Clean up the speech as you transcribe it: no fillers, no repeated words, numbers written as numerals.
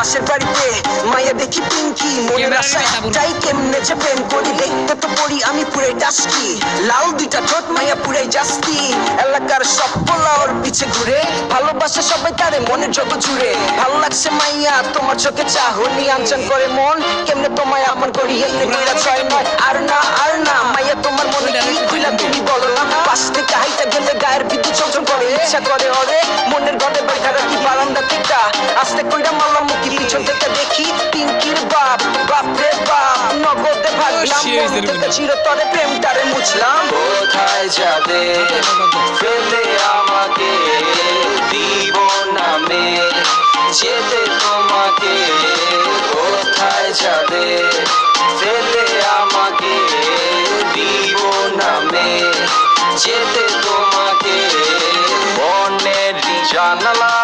পাশের বাড়িতে মায়া দেখি পিঙ্কি, মনের আশা একটাই কেমনে যে প্রেম করি। দেখতে তো পড়ি আমি পুরে টাস্কি, লাল দুইটা ঠোঁট মায়া পুরাই জাস্তি। এলাকার সব পোলা ওর পিছে ঘুরে, ভালোবাসে সবাই তারে মনের যত জুড়ে। ভালো লাগছে মাইয়া তোমার চোখে চাহনি, আনচান করে মন কেমনে তোমায় আপন করি। এমনি কইরা ছয় নয় আর না মাইয়া তোমার মনে কি খুইলা তুমি বলো না। পাশ থেকে হাইটা গেলে গায়ের ভিতর চমচম করে, ইচ্ছা করে ওরে মনের ঘরে বাইরে রাখি বারান্দা থেকে। আস্তে কইরা মারলাম মুখি, পিছন থেকে দেখি পিঙ্কির বাপ, বাপ রে বাপ। নগদে ভাগলাম মন থেকে চিরতরে প্রেমটারে মুছলাম। কোথায় যাবে ফেলে আমাকে, দিব নামে যেতে তোমাকে। কোথায় যাবে ফেলে আমাকে, দিব নামে যেতে তোমাকে। বনের জানালা